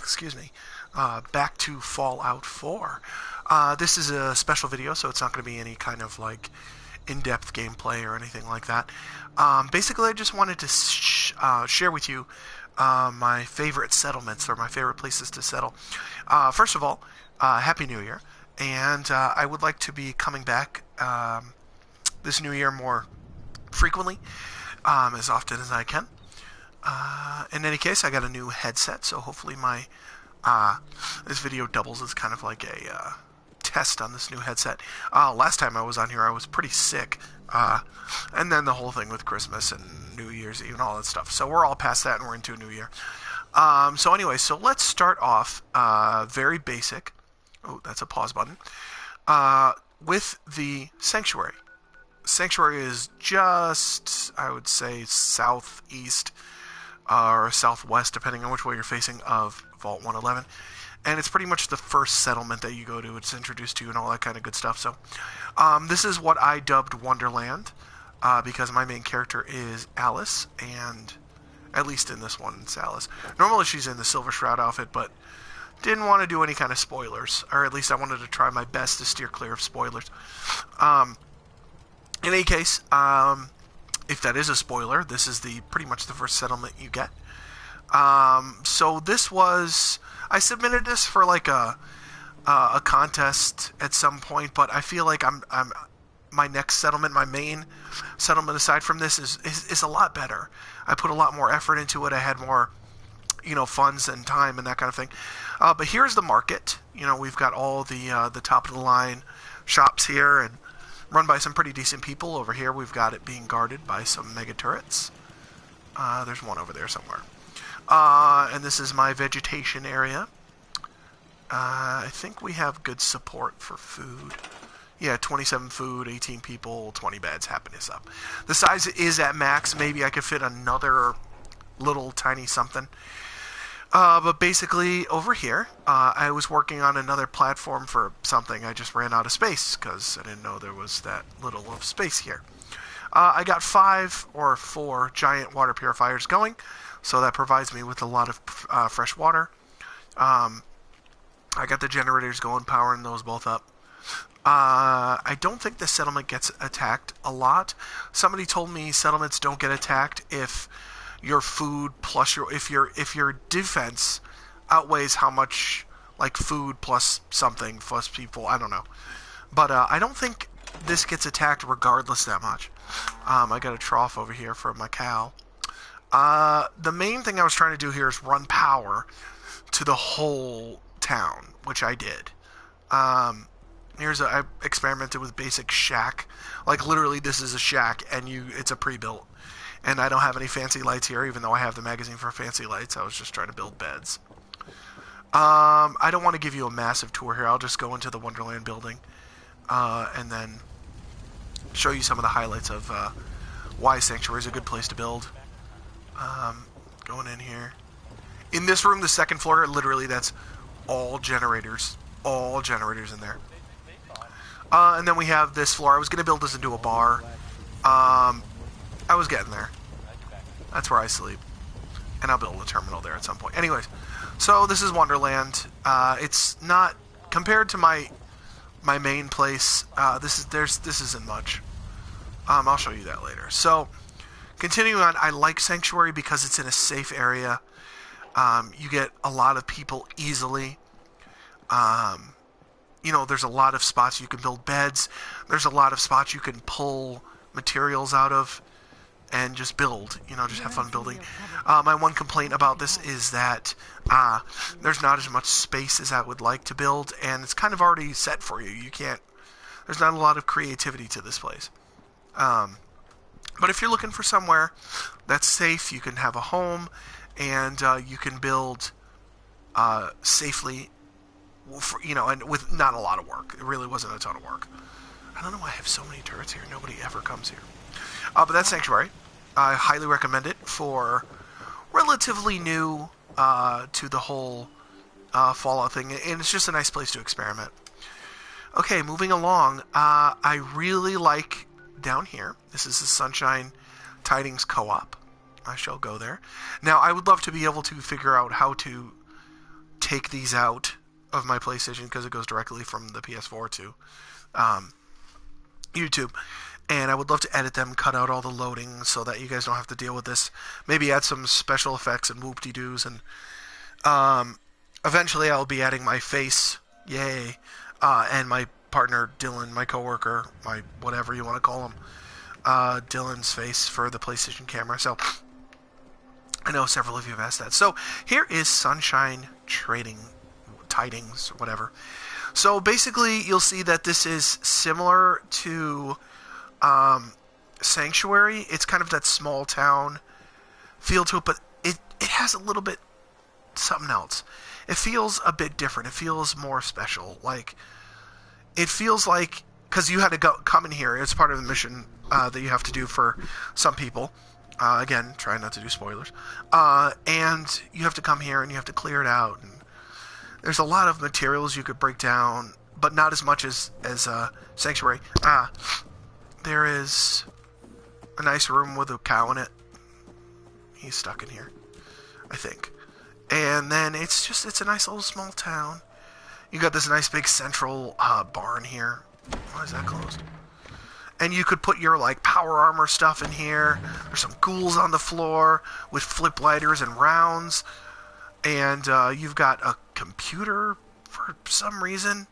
excuse me, back to Fallout 4. This is a special video, so it's not going to be any kind of like in-depth gameplay or anything like that. Basically, I just wanted to share with you my favorite settlements or my favorite places to settle. First of all, Happy New Year, and I would like to be coming back this new year more frequently, as often as I can. In any case, I got a new headset, so hopefully my this video doubles as kind of like a test on this new headset. Last time I was on here, I was pretty sick, and then the whole thing with Christmas and New Year's Eve and all that stuff. So we're all past that, and we're into a new year. So anyway, so let's start off very basic. Oh, that's a pause button. With the Sanctuary. Sanctuary is just, I would say, southeast or southwest, depending on which way you're facing, of Vault 111. And it's pretty much the first settlement that you go to. It's introduced to you and all that kind of good stuff. So this is what I dubbed Wonderland, because my main character is Alice, and at least in this one, it's Alice. Normally she's in the Silver Shroud outfit, but didn't want to do any kind of spoilers, or at least I wanted to try my best to steer clear of spoilers. In any case, if that is a spoiler, this is pretty much the first settlement you get. So this was, I submitted this for like a contest at some point, but I feel like I'm my next settlement, my main settlement aside from this is a lot better. I put a lot more effort into it. I had more, funds and time and that kind of thing. But here's the market. We've got all the top of the line shops here, and run by some pretty decent people. Over here we've got it being guarded by some mega turrets. There's one over there somewhere. And this is my vegetation area. I think we have good support for food. Yeah, 27 food, 18 people, 20 beds, happiness up. The size is at max. Maybe I could fit another little tiny something. But basically, over here, I was working on another platform for something. I just ran out of space because I didn't know there was that little of space here. I got 5 or 4 giant water purifiers going, so that provides me with a lot of fresh water. I got the generators going, powering those both up. I don't think the settlement gets attacked a lot. Somebody told me settlements don't get attacked if your food plus if your defense outweighs how much like food plus something plus people. I don't know, but I don't think this gets attacked regardless that much. I got a trough over here for my cow. The main thing I was trying to do here is run power to the whole town, which I did. I experimented with basic shack. Like literally, this is a shack, and it's a pre-built. And I don't have any fancy lights here, even though I have the magazine for fancy lights. I was just trying to build beds. I don't want to give you a massive tour here. I'll just go into the Wonderland building, and then show you some of the highlights of why Sanctuary is a good place to build. Going in here. In this room, the second floor, literally that's all generators. All generators in there. And then we have this floor. I was going to build this into a bar. I was getting there. That's where I sleep. And I'll build a terminal there at some point. Anyways, so this is Wonderland. It's not, compared to my main place, this isn't much. I'll show you that later. So, continuing on, I like Sanctuary because it's in a safe area. You get a lot of people easily. There's a lot of spots you can build beds. There's a lot of spots you can pull materials out of and just build, just have fun building. My one complaint about this is that there's not as much space as I would like to build, and it's kind of already set for you. There's not a lot of creativity to this place. But if you're looking for somewhere that's safe, you can have a home, and you can build safely, and with not a lot of work. It really wasn't a ton of work. I don't know why I have so many turrets here. Nobody ever comes here. But that's Sanctuary. I highly recommend it for relatively new to the whole Fallout thing. And it's just a nice place to experiment. Okay, moving along. I really like down here. This is the Sunshine Tidings Co-op. I shall go there. Now, I would love to be able to figure out how to take these out of my PlayStation because it goes directly from the PS4 to YouTube. And I would love to edit them, cut out all the loading so that you guys don't have to deal with this. Maybe add some special effects and whoop-de-doos. And eventually I'll be adding my face, yay, and my partner Dylan, my coworker, my whatever you want to call him, Dylan's face for the PlayStation camera. So I know several of you have asked that. So here is Sunshine Trading Tidings, whatever. So basically you'll see that this is similar to Sanctuary. It's kind of that small town feel to it, but it has a little bit something else. It feels a bit different. It feels more special. Like, it feels like, because you had to come in here, it's part of the mission that you have to do for some people. Again, trying not to do spoilers. And you have to come here and you have to clear it out. And there's a lot of materials you could break down, but not as much as Sanctuary. There is a nice room with a cow in it. He's stuck in here, I think. And then it's a nice little small town. You got this nice big central barn here. Why is that closed? And you could put your like power armor stuff in here. There's some ghouls on the floor with flip lighters and rounds. And you've got a computer for some reason.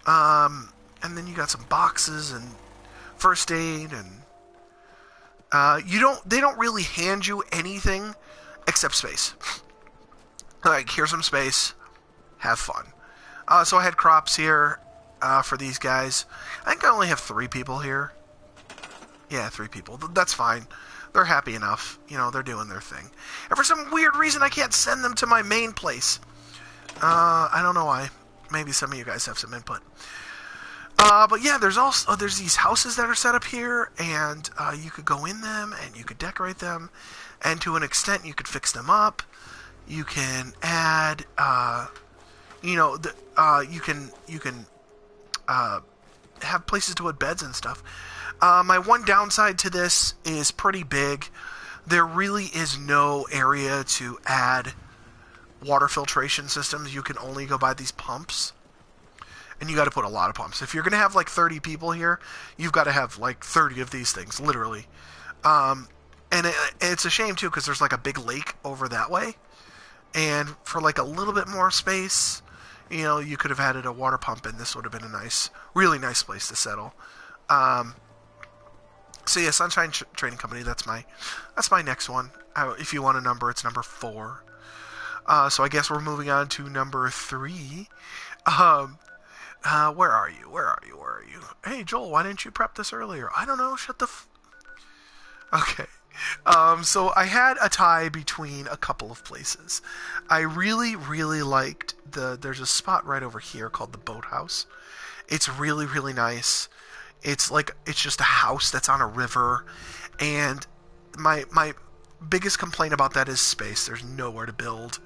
And then you got some boxes and first aid, and they don't really hand you anything except space. Like, here's some space, have fun. So I had crops here for these guys. I think I only have 3 people here. Yeah, 3 people. That's fine. They're happy enough. You know, they're doing their thing. And for some weird reason, I can't send them to my main place. I don't know why. Maybe some of you guys have some input. But yeah, there's these houses that are set up here, and you could go in them and you could decorate them, and to an extent you could fix them up. You can add, you can have places to put beds and stuff. My one downside to this is pretty big. There really is no area to add water filtration systems. You can only go by these pumps. And you got to put a lot of pumps. If you're going to have like 30 people here, you've got to have like 30 of these things, literally. And it's a shame too, because there's like a big lake over that way. And for like a little bit more space, you know, you could have added a water pump, and this would have been a nice, really nice place to settle. So yeah, Sunshine Trading Company. That's my next one. If you want a number, it's number 4. So I guess we're moving on to number 3. Where are you? Hey, Joel, why didn't you prep this earlier? I don't know. Shut the Okay. So I had a tie between a couple of places. I really, really liked there's a spot right over here called the Boathouse. It's really, really nice. It's just a house that's on a river. And my biggest complaint about that is space. There's nowhere to build.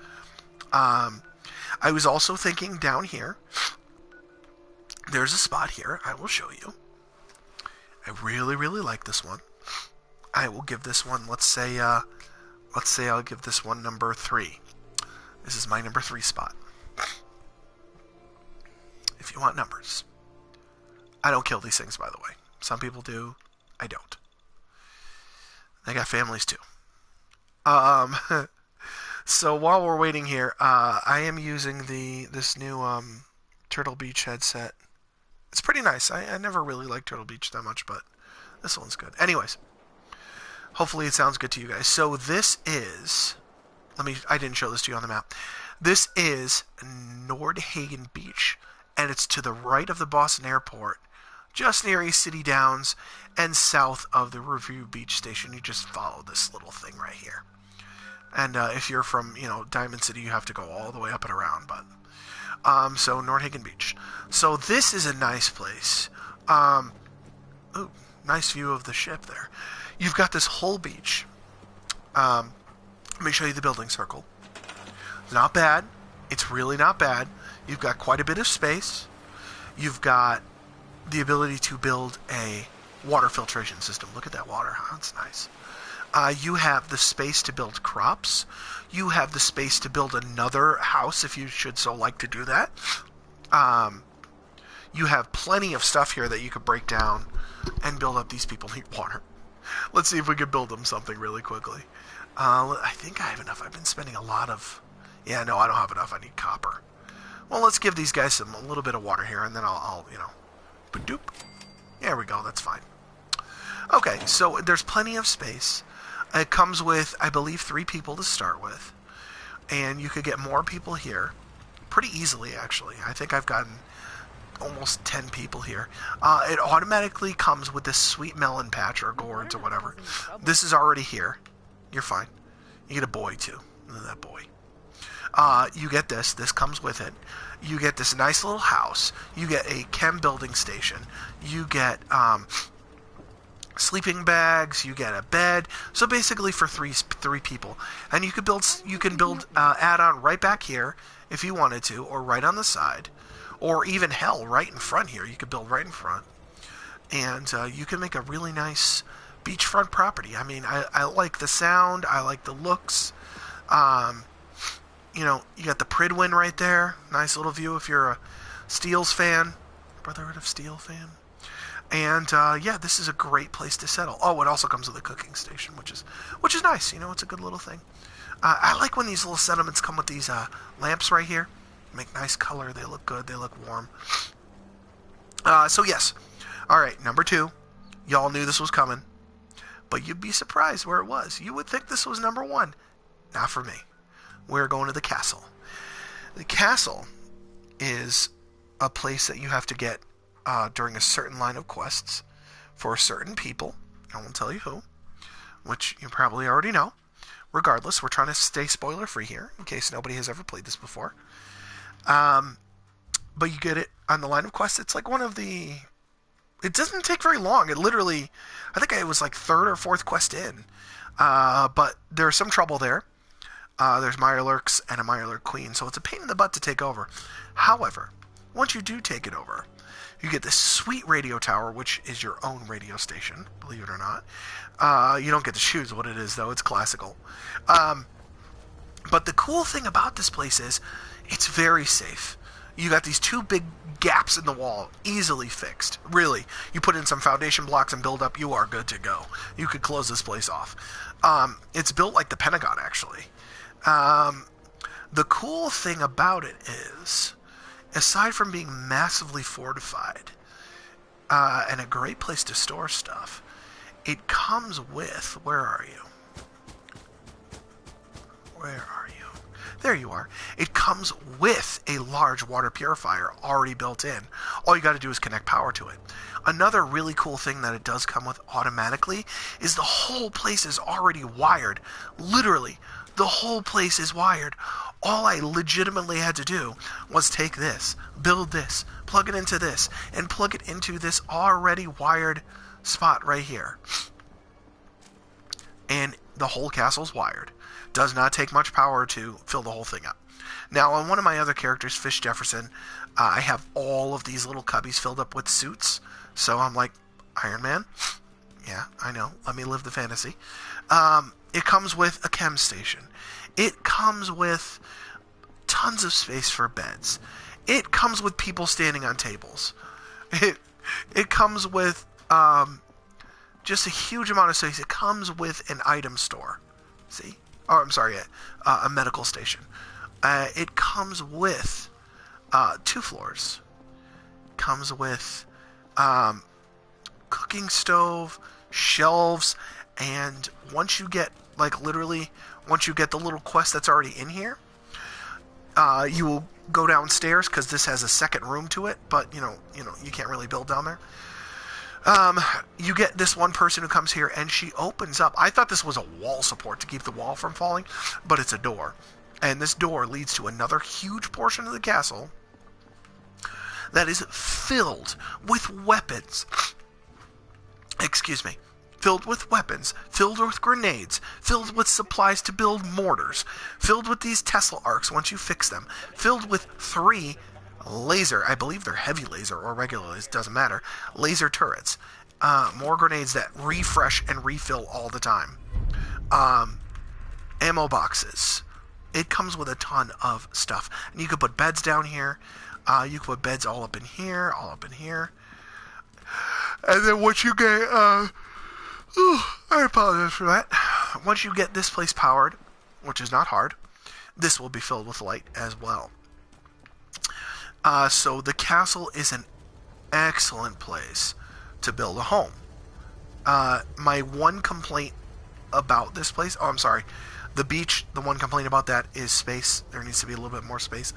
I was also thinking down here. There's a spot here. I will show you. I really, really like this one. I will give this one, let's say I'll give this one number 3. This is my number 3 spot. If you want numbers. I don't kill these things, by the way. Some people do. I don't. They got families too. So while we're waiting here, I am using this new Turtle Beach headset. It's pretty nice. I never really liked Turtle Beach that much, but this one's good. Anyways, hopefully it sounds good to you guys. So this is... I didn't show this to you on the map. This is Nordhagen Beach, and it's to the right of the Boston Airport, just near East City Downs, and south of the Review Beach Station. You just follow this little thing right here. And if you're from, Diamond City, you have to go all the way up and around, but... So Nordhagen Beach. So this is a nice place. Ooh, nice view of the ship there. You've got this whole beach. Let me show you the building circle. Not bad. It's really not bad. You've got quite a bit of space. You've got the ability to build a water filtration system. Look at that water, huh? That's nice. You have the space to build crops. You have the space to build another house if you should so like to do that. You have plenty of stuff here that you could break down and build up. These people need water. Let's see if we can build them something really quickly. I think I have enough. I've been spending a lot of... Yeah, no, I don't have enough. I need copper. Well, let's give these guys a little bit of water here, and then I'll Ba-doop. There we go. That's fine. Okay, so there's plenty of space. It comes with, I believe, 3 people to start with. And you could get more people here pretty easily, actually. I think I've gotten almost 10 people here. It automatically comes with this sweet melon patch or gourds or whatever. This is already here. You're fine. You get a boy, too. That boy. You get this. This comes with it. You get this nice little house. You get a chem building station. You get sleeping bags. You get a bed. So basically for three people. And you can build add-on right back here if you wanted to, or right on the side, or even hell, right in front here. You could build right in front, and you can make a really nice beachfront property. I mean, I like the sound. I like the looks. You got the Pridwin right there. Nice little view if you're a Steel's fan. Brotherhood of Steel fan. And, yeah, this is a great place to settle. Oh, it also comes with a cooking station, which is nice. It's a good little thing. I like when these little settlements come with these lamps right here. Make nice color. They look good. They look warm. So, yes. All right, number 2. Y'all knew this was coming. But you'd be surprised where it was. You would think this was number 1. Not for me. We're going to the castle. The castle is a place that you have to get during a certain line of quests for certain people. I won't tell you who, which you probably already know. Regardless, we're trying to stay spoiler-free here, in case nobody has ever played this before. But you get it on the line of quests. It's like one of the... It doesn't take very long. It literally... I think it was like 3rd or 4th quest in. But there's some trouble there. There's Mirelurks and a Mirelurk Queen, so it's a pain in the butt to take over. However, once you do take it over, you get this sweet radio tower, which is your own radio station, believe it or not. You don't get to choose what it is, though. It's classical. But the cool thing about this place is it's very safe. You got these 2 big gaps in the wall, easily fixed. Really, you put in some foundation blocks and build up, you are good to go. You could close this place off. It's built like the Pentagon, actually. The cool thing about it is, aside from being massively fortified and a great place to store stuff, it comes with... Where are you? Where are you? There you are. It comes with a large water purifier already built in. All you got to do is connect power to it. Another really cool thing that it does come with automatically is the whole place is already wired. Literally, the whole place is wired. All I legitimately had to do was take this, build this, plug it into this, and plug it into this already wired spot right here. And the whole castle's wired. Does not take much power to fill the whole thing up. Now, on one of my other characters, Fish Jefferson, I have all of these little cubbies filled up with suits. So I'm like, Iron Man? Yeah, I know. Let me live the fantasy. It comes with a chem station. It comes with tons of space for beds. It comes with people standing on tables. It comes with just a huge amount of space. It comes with an item store. See? Oh, I'm sorry, a medical station. It comes with 2 floors. It comes with cooking stove, shelves, and once you get, once you get the little quest that's already in here, you will go downstairs, because this has a second room to it, but, you can't really build down there. You get this one person who comes here, and she opens up. I thought this was a wall support to keep the wall from falling, but it's a door. And this door leads to another huge portion of the castle that is filled with weapons. Excuse me. Filled with weapons, filled with grenades, filled with supplies to build mortars, filled with these Tesla arcs once you fix them, filled with 3 laser, I believe they're heavy laser or regular laser, doesn't matter, laser turrets, more grenades that refresh and refill all the time. ammo boxes. It comes with a ton of stuff. And you could put beds down here. You could put beds all up in here, all up in here. And then once you get... I apologize for that. Once you get this place powered, which is not hard, this will be filled with light as well. So the castle is an excellent place to build a home. My one complaint about this place... Oh, I'm sorry. The beach, the one complaint about that is space. There needs to be a little bit more space.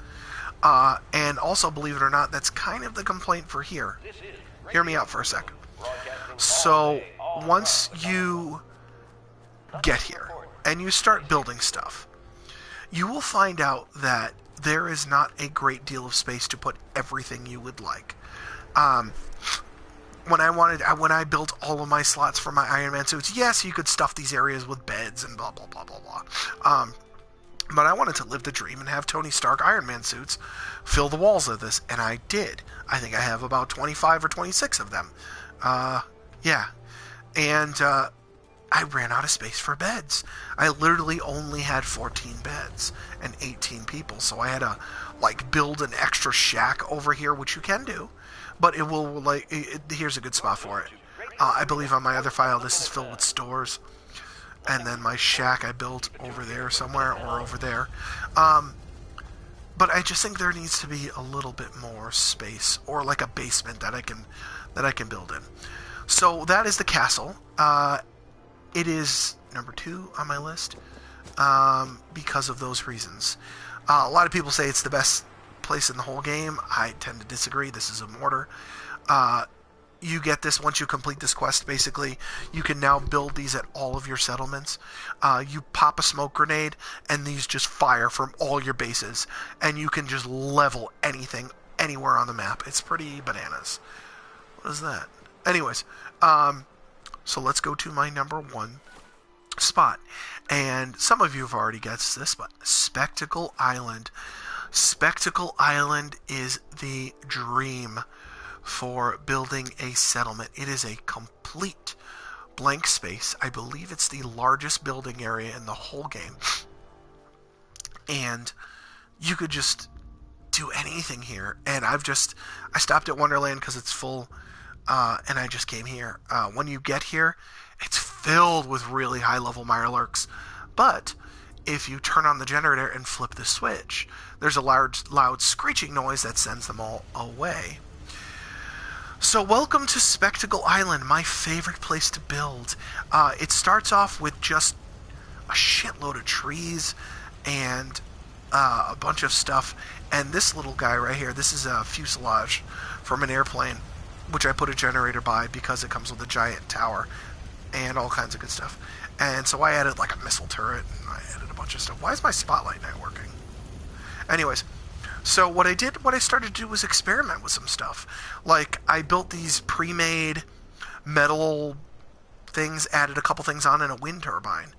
And also, believe it or not, that's kind of the complaint for here. Hear me out for a sec. So, once you get here and you start building stuff, you will find out that there is not a great deal of space to put everything you would like. When I built all of my slots for my Iron Man suits, yes, you could stuff these areas with beds and blah, blah, blah, blah, blah. But I wanted to live the dream and have Tony Stark Iron Man suits fill the walls of this, and I did. I think I have about 25 or 26 of them. Yeah. And I ran out of space for beds. I literally only had 14 beds and 18 people, so I had to, build an extra shack over here, which you can do. But it will, here's a good spot for it. I believe on my other file, this is filled with stores. And then my shack I built over there somewhere, or over there. But I just think there needs to be a little bit more space, or like a basement that I can build in. So that is the castle. It is number 2 on my list because of those reasons. A lot of people say it's the best place in the whole game. I tend to disagree. This is a mortar. You get this once you complete this quest. Basically, you can now build these at all of your settlements. You pop a smoke grenade, and these just fire from all your bases, and you can just level anything anywhere on the map. It's pretty bananas. What is that? Anyways, so let's go to my number 1 spot. And some of you have already guessed this, but Spectacle Island. Spectacle Island is the dream for building a settlement. It is a complete blank space. I believe it's the largest building area in the whole game. And you could just do anything here. And I stopped at Wonderland because it's full, and I just came here. When you get here, it's filled with really high-level Mirelurks. But if you turn on the generator and flip the switch, there's a loud screeching noise that sends them all away. So welcome to Spectacle Island, my favorite place to build. It starts off with just a shitload of trees and a bunch of stuff. And this little guy right here, this is a fuselage from an airplane, which I put a generator by because it comes with a giant tower and all kinds of good stuff. And so I added a missile turret, and I added a bunch of stuff. Why is my spotlight not working? Anyways, so what I started to do was experiment with some stuff. I built these pre-made metal things, added a couple things on, and a wind turbine,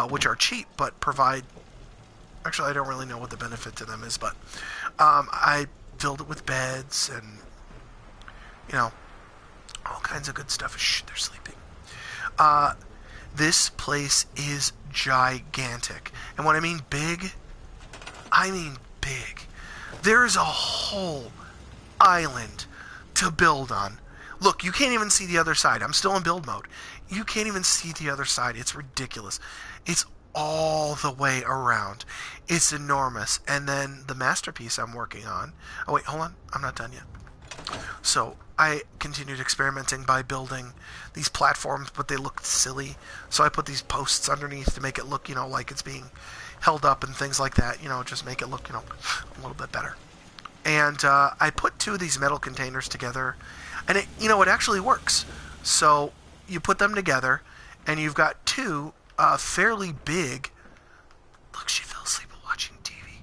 which are cheap, but provide... Actually, I don't really know what the benefit to them is, but I filled it with beds and, all kinds of good stuff. Shh, they're sleeping. This place is gigantic. And when I mean big, I mean big. There's a whole island to build on. Look, you can't even see the other side. I'm still in build mode. You can't even see the other side. It's ridiculous. It's all the way around. It's enormous. And then the masterpiece I'm working on... Oh, wait, hold on. I'm not done yet. So I continued experimenting by building these platforms, but they looked silly. So I put these posts underneath to make it look, like it's being held up and things like that. Just make it look, a little bit better. And I put 2 of these metal containers together, and it actually works. So you put them together, and you've got 2 fairly big... Look, she fell asleep while watching TV.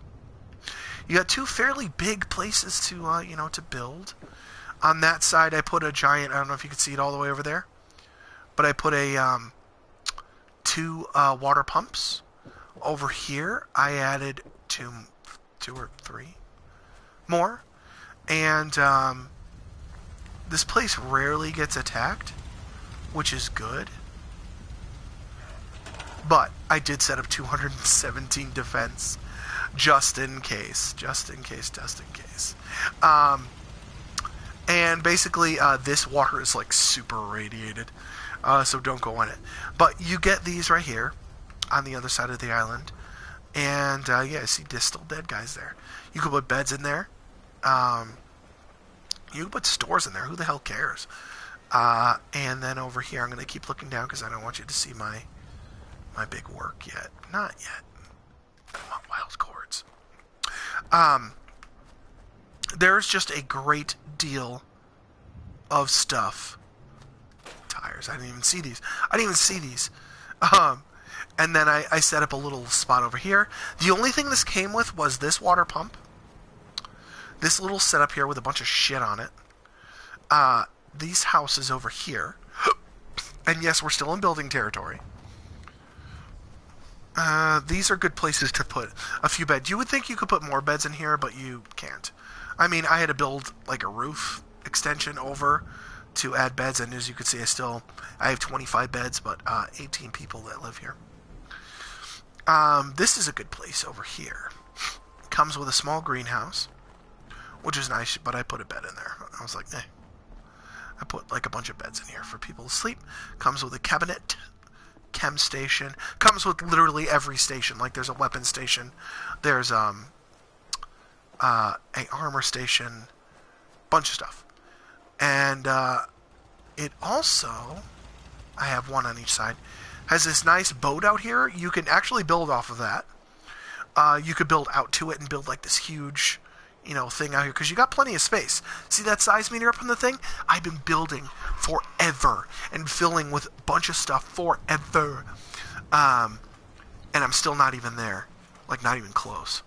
You got 2 fairly big places to, to build. On that side, I put a giant... I don't know if you can see it all the way over there, but I put a 2 water pumps. Over here, I added 2 or 3 more. And this place rarely gets attacked, which is good. But I did set up 217 defense, just in case. And basically, this water is like super irradiated, so don't go in it. But you get these right here on the other side of the island, and yeah, I see still dead guys there. You can put beds in there. You can put stores in there. Who the hell cares? And then over here, I'm going to keep looking down because I don't want you to see my big work yet. Not yet. I want wild cords. There's just a great deal of stuff. Tires. I didn't even see these. And then I set up a little spot over here. The only thing this came with was this water pump. This little setup here with a bunch of shit on it. These houses over here. And yes, we're still in building territory. These are good places to put a few beds. You would think you could put more beds in here, but you can't. I mean, I had to build like a roof extension over to add beds, and as you can see, I have 25 beds, but 18 people that live here. This is a good place over here. Comes with a small greenhouse, which is nice, but I put a bed in there. I was like, eh. I put like a bunch of beds in here for people to sleep. Comes with a cabinet, chem station. Comes with literally every station. Like there's a weapon station. There's a armor station. Bunch of stuff. And it also, I have one on each side, has this nice boat out here. You can actually build off of that. You could build out to it and build like this huge, thing out here, because you got plenty of space. See that size meter up on the thing? I've been building forever and filling with a bunch of stuff forever. And I'm still not even there. Like, not even close.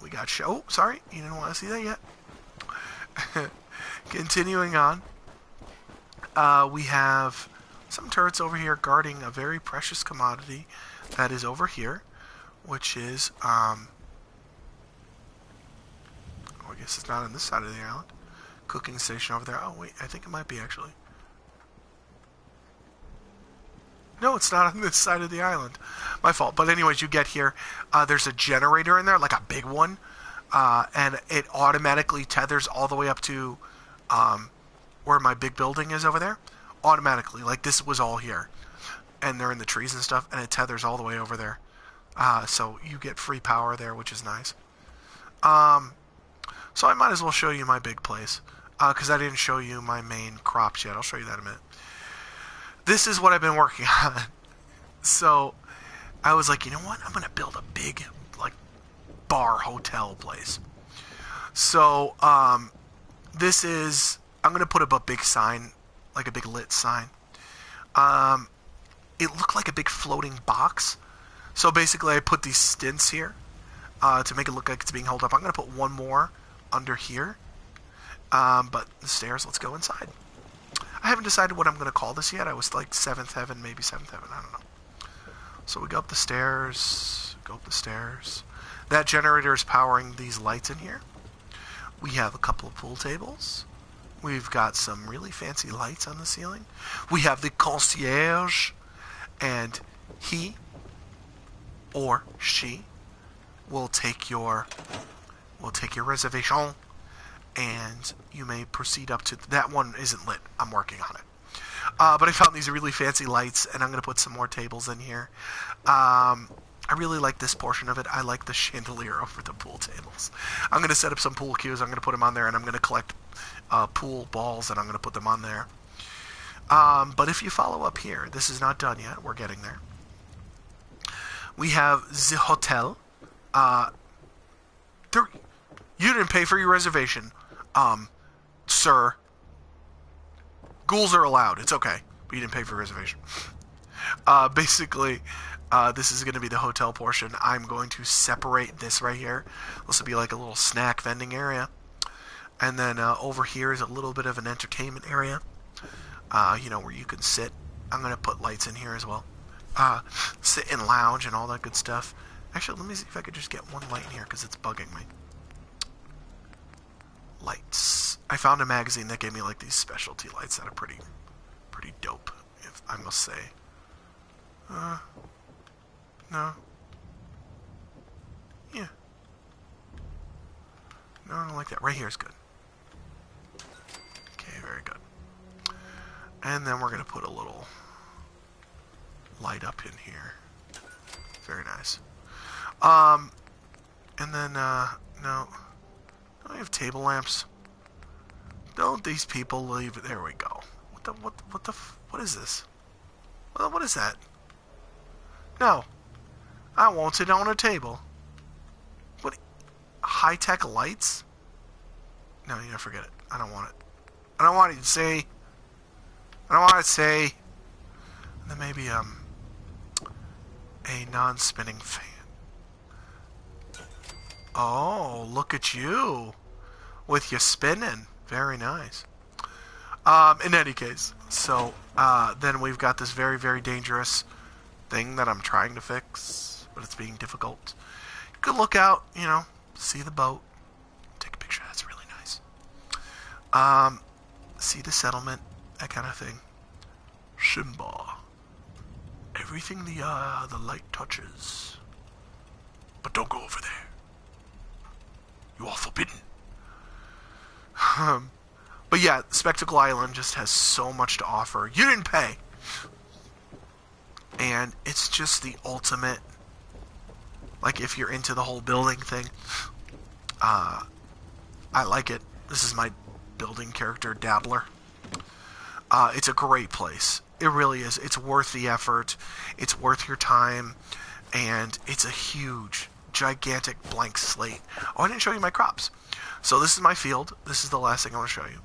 We got oh, sorry. You didn't want to see that yet. Continuing on. We have some turrets over here guarding a very precious commodity that is over here, which is, I guess it's not on this side of the island. Cooking station over there. Oh, wait, I think it might be, actually. No, it's not on this side of the island. My fault. But anyways, you get here. There's a generator in there, like a big one. And it automatically tethers all the way up to where my big building is over there. Automatically. Like, this was all here. And they're in the trees and stuff. And it tethers all the way over there. So you get free power there, which is nice. So I might as well show you my big place. Because I didn't show you my main crops yet. I'll show you that in a minute. This is what I've been working on. So I was like, you know what? I'm going to build a big, like, bar hotel place. So this is, I'm going to put up a big sign, like a big lit sign. It looked like a big floating box. So basically I put these stints here to make it look like it's being held up. I'm going to put one more under here. But the stairs, let's go inside. I haven't decided what I'm going to call this yet. I was like 7th heaven, maybe 7th heaven. I don't know. So we go up the stairs. That generator is powering these lights in here. We have a couple of pool tables. We've got some really fancy lights on the ceiling. We have the concierge. And he or she will take your reservation, and you may proceed up to that one. Isn't lit. I'm working on it. But I found these really fancy lights, and I'm going to put some more tables in here. I really like this portion of it. I like the chandelier over the pool tables. I'm going to set up some pool cues. I'm going to put them on there, and I'm going to collect pool balls, and I'm going to put them on there. But if you follow up here, this is not done yet. We're getting there. We have the hotel. You didn't pay for your reservation, sir. Ghouls are allowed. It's okay, but you didn't pay for your reservation. Basically, this is going to be the hotel portion. I'm going to separate this right here. This will be like a little snack vending area. And then over here is a little bit of an entertainment area. Where you can sit. I'm going to put lights in here as well. Sit and lounge and all that good stuff. Actually, let me see if I could just get one light in here because it's bugging me. Lights. I found a magazine that gave me like these specialty lights that are pretty dope, if I must say. No. Yeah. No, I don't like that. Right here is good. Okay, very good. And then we're going to put a little light up in here. Very nice. And then, no. Don't we have table lamps? Don't these people leave it? There we go. What is this? What is that? No. I won't sit down on a table. What? High-tech lights? No, you gotta forget it. I don't want it. I don't want it to see. I don't want it to see. And then maybe, a non-spinning fan. Oh, look at you. With you spinning. Very nice. In any case, so, then we've got this very, very dangerous thing that I'm trying to fix, but it's being difficult. Good look out, you know, see the boat. Take a picture, that's really nice. See the settlement, that kind of thing. Shimba. Everything the light touches. But don't go over there. You are forbidden. But yeah, Spectacle Island just has so much to offer. You didn't pay. And it's just the ultimate, like, if you're into the whole building thing, I like it. This is my building character, Dabbler. It's a great place. It really is. It's worth the effort. It's worth your time. And it's a huge, gigantic blank slate. Oh, I didn't show you my crops. So this is my field. This is the last thing I want to show you.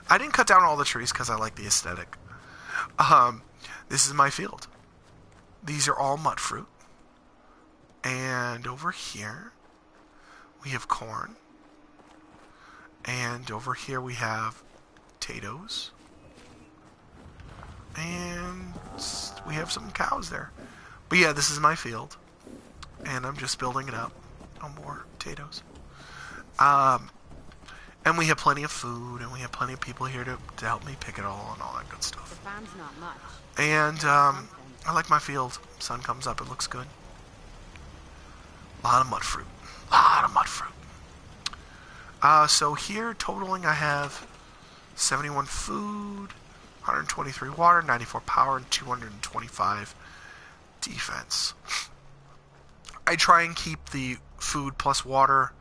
I didn't cut down all the trees because I like the aesthetic. This is my field. These are all mud fruit. And over here, we have corn. And over here we have potatoes. And we have some cows there. But yeah, this is my field. And I'm just building it up. No more potatoes. And we have plenty of food, and we have plenty of people here to help me pick it all and all that good stuff. The farm's not much. And I like my field. Sun comes up, it looks good. A lot of mud fruit. A lot of mud fruit. So here, totaling, I have 71 food, 123 water, 94 power, and 225 defense. I try and keep the food plus water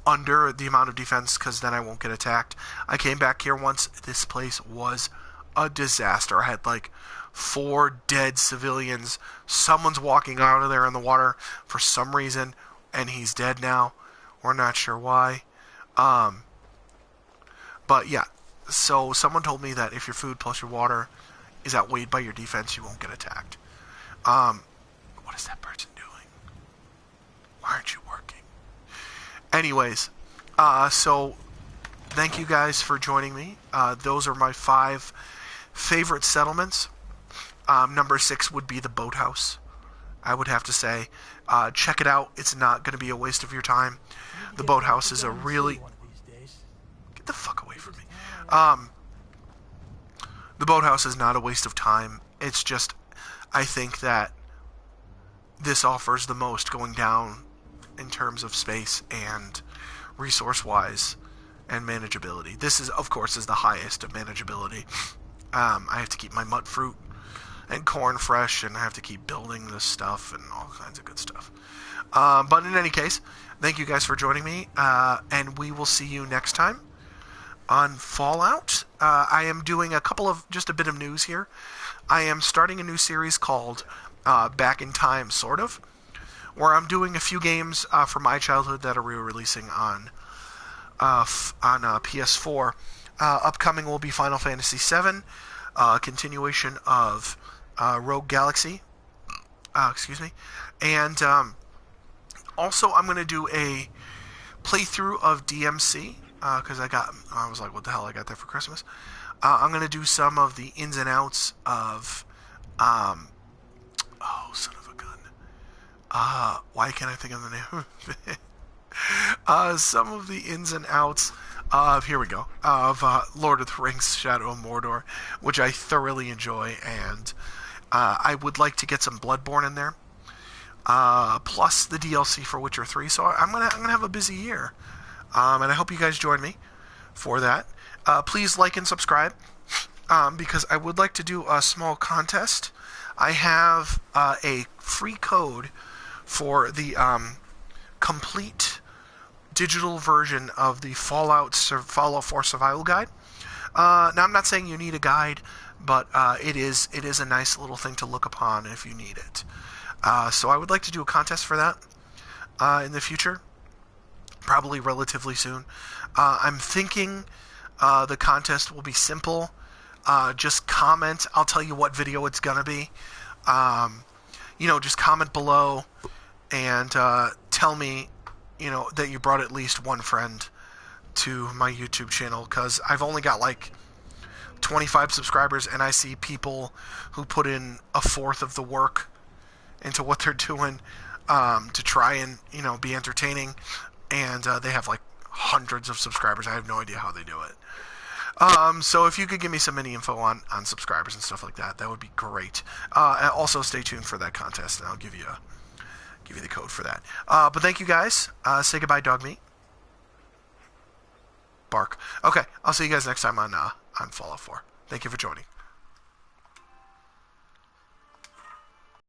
under the amount of defense, because then I won't get attacked. I came back here once. This place was a disaster. I had like 4 dead civilians. Someone's walking out of there in the water for some reason, and he's dead now. We're not sure why. But yeah, so someone told me that if your food plus your water is outweighed by your defense, you won't get attacked. What is that person doing? Why aren't you working? Anyways, so thank you guys for joining me. Those are my 5 favorite settlements. Number 6 would be the boathouse, I would have to say. Check it out. It's not going to be a waste of your time. The boathouse is a really... Get the fuck away from me. The boathouse is not a waste of time. It's just, I think that this offers the most going down in terms of space and resource-wise and manageability. This is, of course, is the highest of manageability. I have to keep my mud fruit and corn fresh, and I have to keep building this stuff and all kinds of good stuff. But in any case, thank you guys for joining me, and we will see you next time on Fallout. I am doing just a bit of news here. I am starting a new series called Back in Time, sort of, where I'm doing a few games from my childhood that are re-releasing on PS4. Upcoming will be Final Fantasy VII, continuation of Rogue Galaxy. Excuse me. And also, I'm going to do a playthrough of DMC, because I was like, what the hell, I got that for Christmas. I'm going to do some of the ins and outs of, oh, son of a gun. Why can't I think of the name? some of the ins and outs of, here we go, of Lord of the Rings Shadow of Mordor, which I thoroughly enjoy, and I would like to get some Bloodborne in there, plus the DLC for Witcher 3, so I'm gonna have a busy year, and I hope you guys join me for that. Please like and subscribe, because I would like to do a small contest. I have a free code for the complete digital version of the Fallout 4 Survival Guide. Now, I'm not saying you need a guide, but it is a nice little thing to look upon if you need it. So I would like to do a contest for that in the future, probably relatively soon. I'm thinking the contest will be simple. Just comment. I'll tell you what video it's going to be. Just comment below and tell me, that you brought at least one friend to my YouTube channel, because I've only got like 25 subscribers, and I see people who put in a fourth of the work into what they're doing to try and, be entertaining, and they have like hundreds of subscribers. I have no idea how they do it. So if you could give me some mini info on subscribers and stuff like that, that would be great. And also stay tuned for that contest, and I'll give you the code for that. But thank you guys. Say goodbye, dog meat. Bark. Okay, I'll see you guys next time on Fallout 4. Thank you for joining.